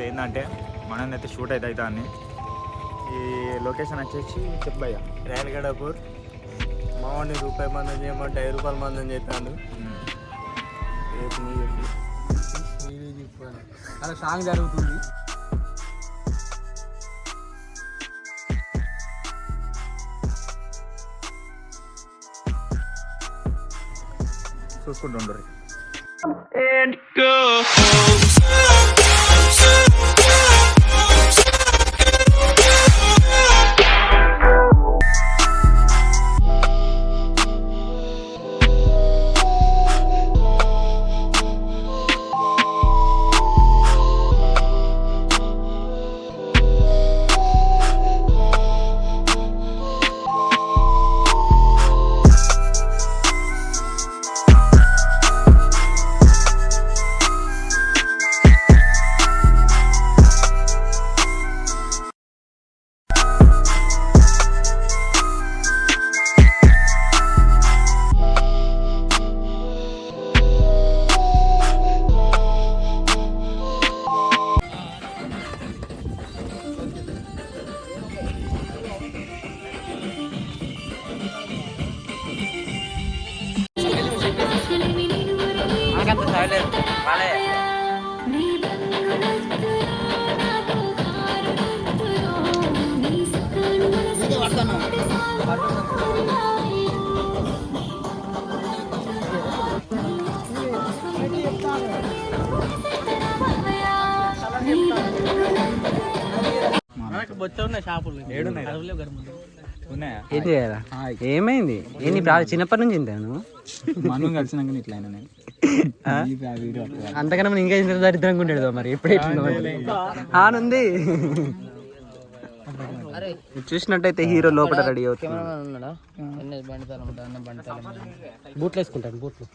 ఏంటంటే మనమైతే షూట్ అవుతా అని ఈ లొకేషన్ వచ్చేసి చెప్పయ్యా రేణగడపూర్ మామూలు రూపాయి మందం చేయమంటే 5 రూపాయల మందం చేస్తాను రేపు నీ చెప్పి అలా సాంగ్ జరుగుతుంది. చూసుకుంటుండ్రు. ఏమైంది? ఏంది చిన్నప్పటి నుంచి తింటాను మనం కలిసినాక ఇట్లా అంతకన్నా మనం ఇంకా ఇంత దరిద్రంగా ఉండేది మరి ఎప్పుడు ఆనుంది. చూసినట్టయితే హీరో లోపల రెడీ అవుతుంది. బూట్లు వేసుకుంటాను. బూట్లు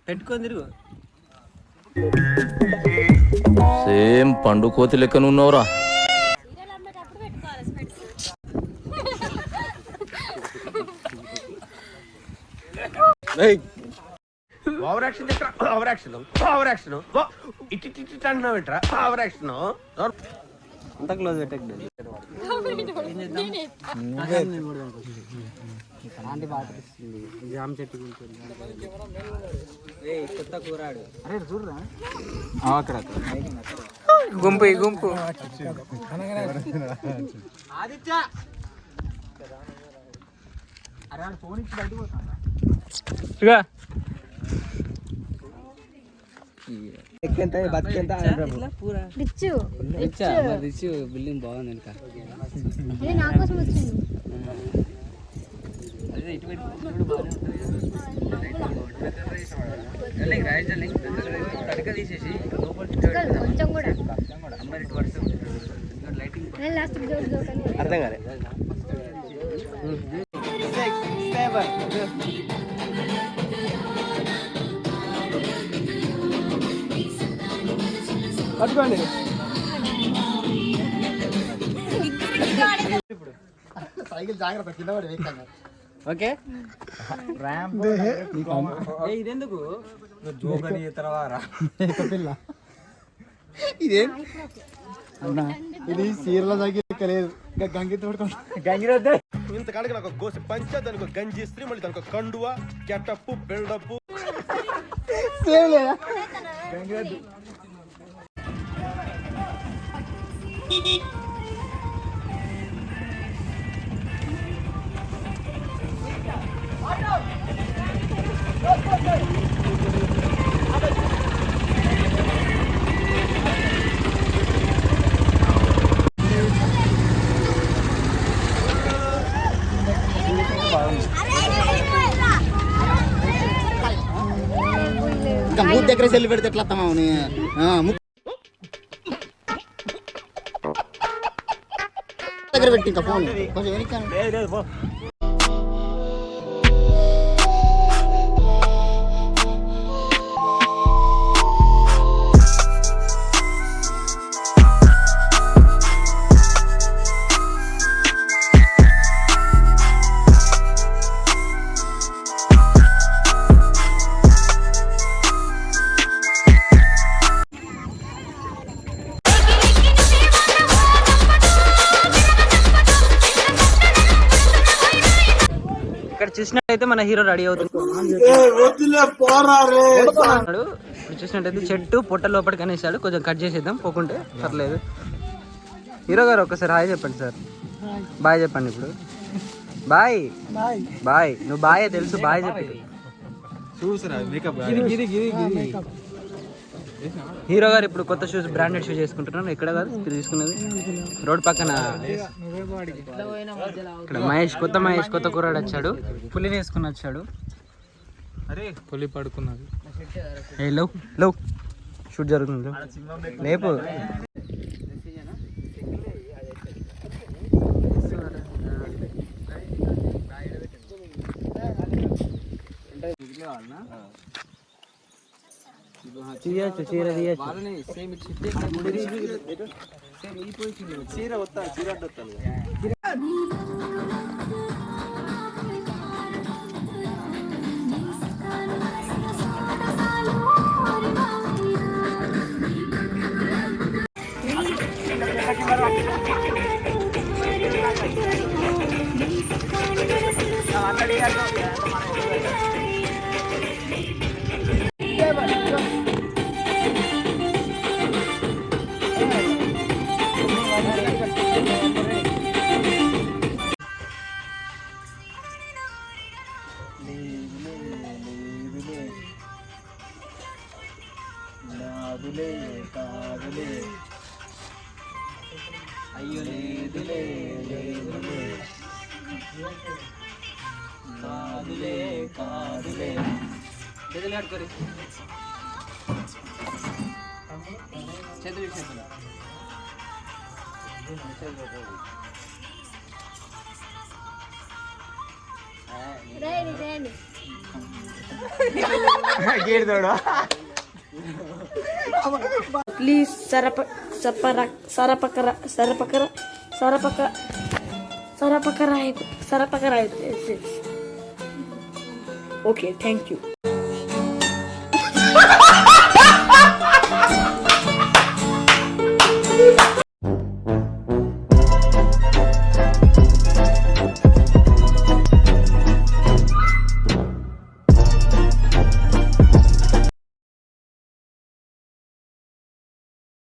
పెట్టుకొని తిరుగు. సేమ్ పండు కోతి లెక్కన ఉన్నావురా. అంత క్లోజ్ పెట్టండి. ఆంటీ వాటర్ ఇస్తుంది. జామ చెట్టు కొత్త కూరాడు. అరే చూడరా అక్కడ గుంపు గుంపు ఆదిత్య. అరే ఫోన్ ఇచ్చి బయటకు పోతాను. బిల్డింగ్ బాగుంది. ఇంకా తీసేసి అర్థం కాలే. పట్టుకోండి. సైకిల్ జాగ్రత్త కింద పడి వేస్తాను. ఓకే ఇదెందుకు జోగని తర్వాత పిల్ల ఇదేం అన్నా? ఇది సీరల దగ్గర లేదు. గంగి గంగిరద్దు. ఇంతకాడికి నాకు గోసి పంచ, దానికి గంజి ఇస్త్రీ, మళ్ళీ దానికి కండువ, కెట్టప్పు, బిల్డప్పు. గంగిరద్దు. మూడు దగ్గర సెల్లి పెడితే ఎట్లా వస్తామా? దగ్గర పెట్టి ఇంకా ఫోన్ కొంచెం వెనక్కి. ఇక్కడ చూసినట్టయితే మన హీరో రెడీ అవుతున్నాడు. ఇప్పుడు చూసినట్టయితే చెట్టు పొట్ట లోపలికి అనేసాడు. కొంచెం కట్ చేసేద్దాం పోకుంటే పర్లేదు. హీరో గారు ఒకసారి హాయ్ చెప్పండి సార్. బాయ్ చెప్పండి ఇప్పుడు. Bye bye. నువ్వు బాయ్ తెలుసు, బాయ్ చెప్పి. హీరో గారు ఇప్పుడు కొత్త షూస్, బ్రాండెడ్ షూస్ చేసుకుంటున్నాను. ఎక్కడ కాదు తీసుకున్నది, రోడ్ పక్కన. ఇక్కడ మహేష్, కొత్త కుర్రాడు వచ్చాడు. పులిని వేసుకుని వచ్చాడు. అరే పులి పడుకున్నది. ఏ లవ్ లవ్ షూట్ జరుగుతుంది లేపు. తీయచ్చు, చీర తీయచ్చు. అయ్యో లేదులే లేదులే కాదులే కాదులే. చేతులు కట్టుకోరి, చేతులు చేతులు. ప్లీజ్ సరపకరా. Okay, thank you.